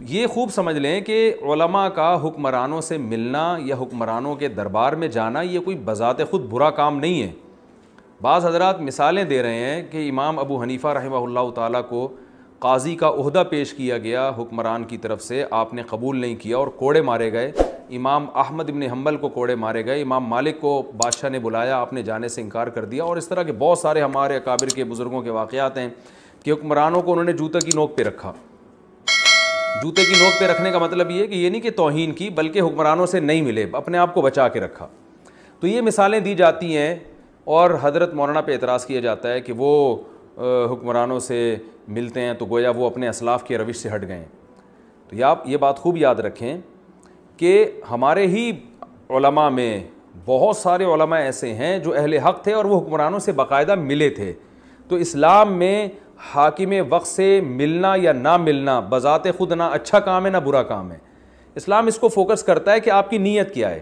یہ خوب سمجھ لیں کہ علماء کا حکمرانوں سے ملنا یا حکمرانوں کے دربار میں جانا یہ کوئی بذات خود برا کام نہیں ہے. بعض حضرات مثالیں دے رہے ہیں کہ امام ابو حنیفہ رحمہ اللہ تعالیٰ کو قاضی کا عہدہ پیش کیا گیا حکمران کی طرف سے, آپ نے قبول نہیں کیا اور کوڑے مارے گئے. امام احمد ابن حنبل کو کوڑے مارے گئے. امام مالک کو بادشاہ نے بلایا, آپ نے جانے سے انکار کر دیا. اور اس طرح کے بہت سارے ہمارے اکابر کے بزرگوں کے واقعات ہیں کہ حکمرانوں کو انہوں نے جوتے کی نوک پہ رکھا. جوتے کی نوک پہ رکھنے کا مطلب یہ نہیں کہ توہین کی, بلکہ حکمرانوں سے نہیں ملے, اپنے آپ کو بچا کے رکھا. تو یہ مثالیں دی جاتی ہیں اور حضرت مولانا پہ اعتراض کیا جاتا ہے کہ وہ حکمرانوں سے ملتے ہیں تو گویا وہ اپنے اسلاف کے روش سے ہٹ گئے ہیں. تو آپ یہ بات خوب یاد رکھیں کہ ہمارے ہی علماء میں بہت سارے علماء ایسے ہیں جو اہل حق تھے اور وہ حکمرانوں سے باقاعدہ ملے تھے. تو اسلام میں حاکم وقت سے ملنا یا نہ ملنا بذات خود نہ اچھا کام ہے نہ برا کام ہے. اسلام اس کو فوکس کرتا ہے کہ آپ کی نیت کیا ہے.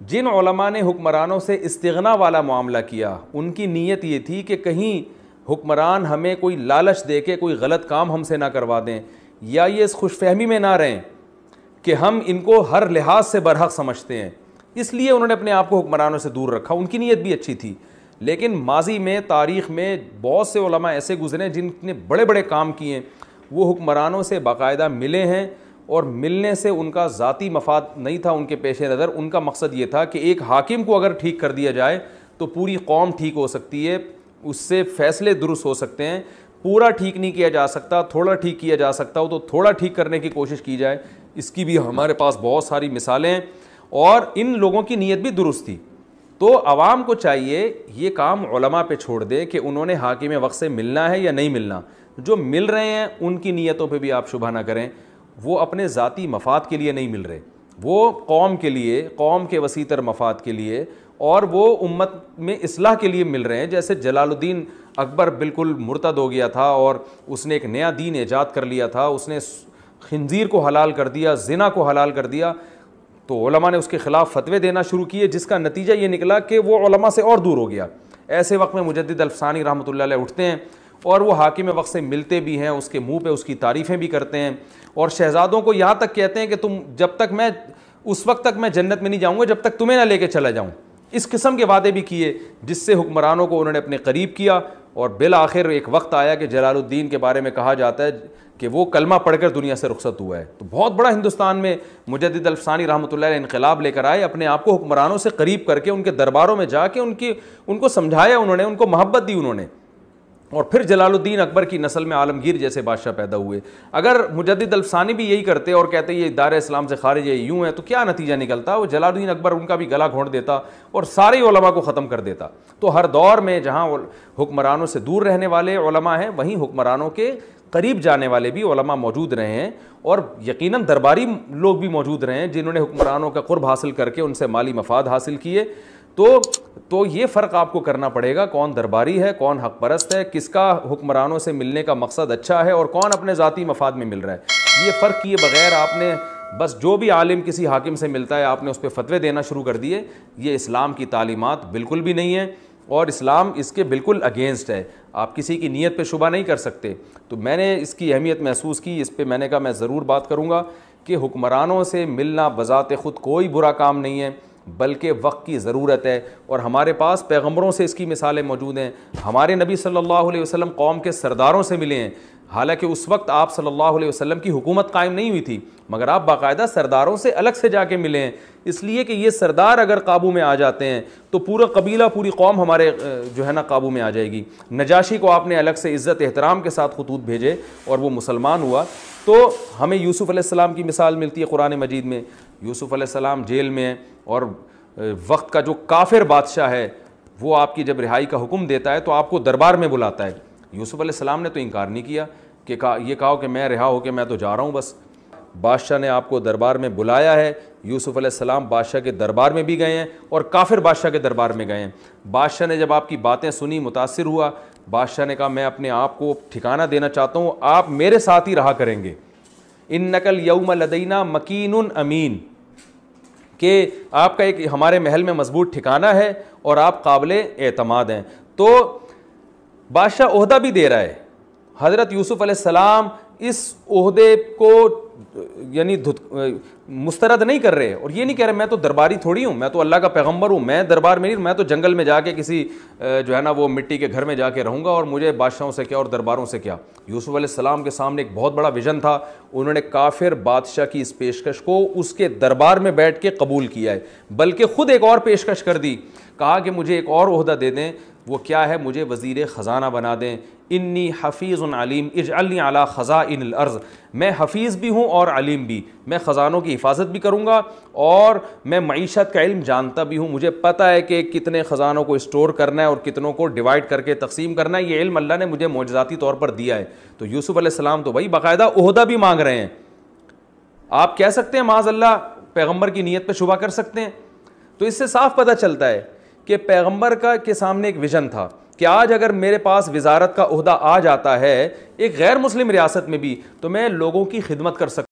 جن علماء نے حکمرانوں سے استغنا والا معاملہ کیا ان کی نیت یہ تھی کہ کہیں حکمران ہمیں کوئی لالچ دے کے کوئی غلط کام ہم سے نہ کروا دیں, یا یہ اس خوش فہمی میں نہ رہیں کہ ہم ان کو ہر لحاظ سے برحق سمجھتے ہیں, اس لیے انہوں نے اپنے آپ کو حکمرانوں سے دور رکھا. ان کی نیت بھی اچھی تھی, لیکن ماضی میں تاریخ میں بہت سے علماء ایسے گزرے جن نے بڑے بڑے کام کیے ہیں, وہ حکمرانوں سے باقاعدہ ملے ہیں اور ملنے سے ان کا ذاتی مفاد نہیں تھا ان کے پیش نظر. ان کا مقصد یہ تھا کہ ایک حاکم کو اگر ٹھیک کر دیا جائے تو پوری قوم ٹھیک ہو سکتی ہے, اس سے فیصلے درست ہو سکتے ہیں. پورا ٹھیک نہیں کیا جا سکتا, تھوڑا ٹھیک کیا جا سکتا ہو تو تھوڑا ٹھیک کرنے کی کوشش کی جائے. اس کی بھی ہمارے پاس بہت ساری مثالیں ہیں اور ان لوگوں کی نیت بھی درست تھی. تو عوام کو چاہیے یہ کام علماء پہ چھوڑ دے کہ انہوں نے حاکم وقت سے ملنا ہے یا نہیں ملنا. جو مل رہے ہیں ان کی نیتوں پہ بھی آپ شبہ نہ کریں, وہ اپنے ذاتی مفاد کے لیے نہیں مل رہے, وہ قوم کے لیے, قوم کے وسیع تر مفاد کے لیے اور وہ امت میں اصلاح کے لیے مل رہے ہیں. جیسے جلال الدین اکبر بالکل مرتد ہو گیا تھا اور اس نے ایک نیا دین ایجاد کر لیا تھا, اس نے خنزیر کو حلال کر دیا, زنا کو حلال کر دیا. تو علماء نے اس کے خلاف فتوے دینا شروع کیے, جس کا نتیجہ یہ نکلا کہ وہ علماء سے اور دور ہو گیا. ایسے وقت میں مجدد الفسانی رحمۃ اللہ علیہ اٹھتے ہیں اور وہ حاکم وقت سے ملتے بھی ہیں, اس کے منہ پہ اس کی تعریفیں بھی کرتے ہیں اور شہزادوں کو یہاں تک کہتے ہیں کہ تم جب تک میں اس وقت تک میں جنت میں نہیں جاؤں گا جب تک تمہیں نہ لے کے چلا جاؤں. اس قسم کے وعدے بھی کیے جس سے حکمرانوں کو انہوں نے اپنے قریب کیا. اور بالآخر ایک وقت آیا کہ جلال الدین کے بارے میں کہا جاتا ہے کہ وہ کلمہ پڑھ کر دنیا سے رخصت ہوا ہے. تو بہت بڑا ہندوستان میں مجدد الفسانی رحمۃ اللہ علیہ انقلاب لے کر آئے, اپنے آپ کو حکمرانوں سے قریب کر کے ان کے درباروں میں جا کے ان کو سمجھایا, انہوں نے ان کو محبت دی انہوں نے, اور پھر جلال الدین اکبر کی نسل میں عالمگیر جیسے بادشاہ پیدا ہوئے. اگر مجدد الفسانی بھی یہی کرتے اور کہتے یہ دار اسلام سے خارج ہے, یوں ہے, تو کیا نتیجہ نکلتا؟ وہ جلال الدین اکبر ان کا بھی گلا گھونٹ دیتا اور سارے علماء کو ختم کر دیتا. تو ہر دور میں جہاں حکمرانوں سے دور رہنے والے علماء ہیں وہیں حکمرانوں کے قریب جانے والے بھی علماء موجود رہے ہیں, اور یقیناً درباری لوگ بھی موجود رہے ہیں جنہوں نے حکمرانوں کا قرب حاصل کر کے ان سے مالی مفاد حاصل کیے. تو یہ فرق آپ کو کرنا پڑے گا, کون درباری ہے, کون حق پرست ہے, کس کا حکمرانوں سے ملنے کا مقصد اچھا ہے اور کون اپنے ذاتی مفاد میں مل رہا ہے. یہ فرق کیے بغیر آپ نے بس جو بھی عالم کسی حاکم سے ملتا ہے آپ نے اس پہ فتوے دینا شروع کر دیے, یہ اسلام کی تعلیمات بالکل بھی نہیں ہے اور اسلام اس کے بالکل اگینسٹ ہے. آپ کسی کی نیت پہ شبہ نہیں کر سکتے. تو میں نے اس کی اہمیت محسوس کی, اس پہ میں نے کہا میں ضرور بات کروں گا کہ حکمرانوں سے ملنا بذات خود کوئی برا کام نہیں ہے, بلکہ وقت کی ضرورت ہے. اور ہمارے پاس پیغمبروں سے اس کی مثالیں موجود ہیں. ہمارے نبی صلی اللہ علیہ وسلم قوم کے سرداروں سے ملے ہیں, حالانکہ اس وقت آپ صلی اللہ علیہ وسلم کی حکومت قائم نہیں ہوئی تھی, مگر آپ باقاعدہ سرداروں سے الگ سے جا کے ملے ہیں, اس لیے کہ یہ سردار اگر قابو میں آ جاتے ہیں تو پورا قبیلہ, پوری قوم ہمارے جو ہے نا قابو میں آ جائے گی. نجاشی کو آپ نے الگ سے عزت احترام کے ساتھ خطوط بھیجے اور وہ مسلمان ہوا. تو ہمیں یوسف علیہ السلام کی مثال ملتی ہے قرآن مجید میں. یوسف علیہ السلام جیل میں ہیں اور وقت کا جو کافر بادشاہ ہے وہ آپ کی جب رہائی کا حکم دیتا ہے تو آپ کو دربار میں بلاتا ہے. یوسف علیہ السلام نے تو انکار نہیں کیا کہ یہ کہا کہ میں رہا ہو کے میں تو جا رہا ہوں بس. بادشاہ نے آپ کو دربار میں بلایا ہے. یوسف علیہ السلام بادشاہ کے دربار میں بھی گئے ہیں اور کافر بادشاہ کے دربار میں گئے ہیں. بادشاہ نے جب آپ کی باتیں سنی, متاثر ہوا, بادشاہ نے کہا میں اپنے آپ کو ٹھکانہ دینا چاہتا ہوں, آپ میرے ساتھ ہی رہا کریں گے. انک الیوم لدینا مکین امین, کہ آپ کا ایک ہمارے محل میں مضبوط ٹھکانہ ہے اور آپ قابل اعتماد ہیں. تو بادشاہ عہدہ بھی دے رہا ہے. حضرت یوسف علیہ السلام اس عہدے کو یعنی مسترد نہیں کر رہے, اور یہ نہیں کہہ رہے میں تو درباری تھوڑی ہوں, میں تو اللہ کا پیغمبر ہوں, میں دربار میں نہیں, میں تو جنگل میں جا کے کسی جو ہے نا وہ مٹی کے گھر میں جا کے رہوں گا, اور مجھے بادشاہوں سے کیا اور درباروں سے کیا. یوسف علیہ السلام کے سامنے ایک بہت بڑا ویژن تھا, انہوں نے کافر بادشاہ کی اس پیشکش کو اس کے دربار میں بیٹھ کے قبول کیا ہے, بلکہ خود ایک اور پیشکش کر دی, کہا کہ مجھے ایک اور عہدہ دے دیں. وہ کیا ہے؟ مجھے وزیر خزانہ بنا دیں. انی حفیظ علیم اجعلنی علی خزائن الارض, میں حفیظ بھی ہوں اور علیم بھی, میں خزانوں کی حفاظت بھی کروں گا, اور میں معیشت کا علم جانتا بھی ہوں, مجھے پتہ ہے کہ کتنے خزانوں کو اسٹور کرنا ہے اور کتنوں کو ڈیوائڈ کر کے تقسیم کرنا ہے, یہ علم اللہ نے مجھے معجزاتی طور پر دیا ہے. تو یوسف علیہ السلام تو بھائی باقاعدہ عہدہ بھی مانگ رہے ہیں. آپ کہہ سکتے ہیں معاذ اللہ پیغمبر کی نیت پہ شبہ کر سکتے ہیں. تو اس سے صاف پتہ چلتا ہے کہ پیغمبر کا کے سامنے ایک ویژن تھا کہ آج اگر میرے پاس وزارت کا عہدہ آ جاتا ہے ایک غیر مسلم ریاست میں بھی, تو میں لوگوں کی خدمت کر سکتا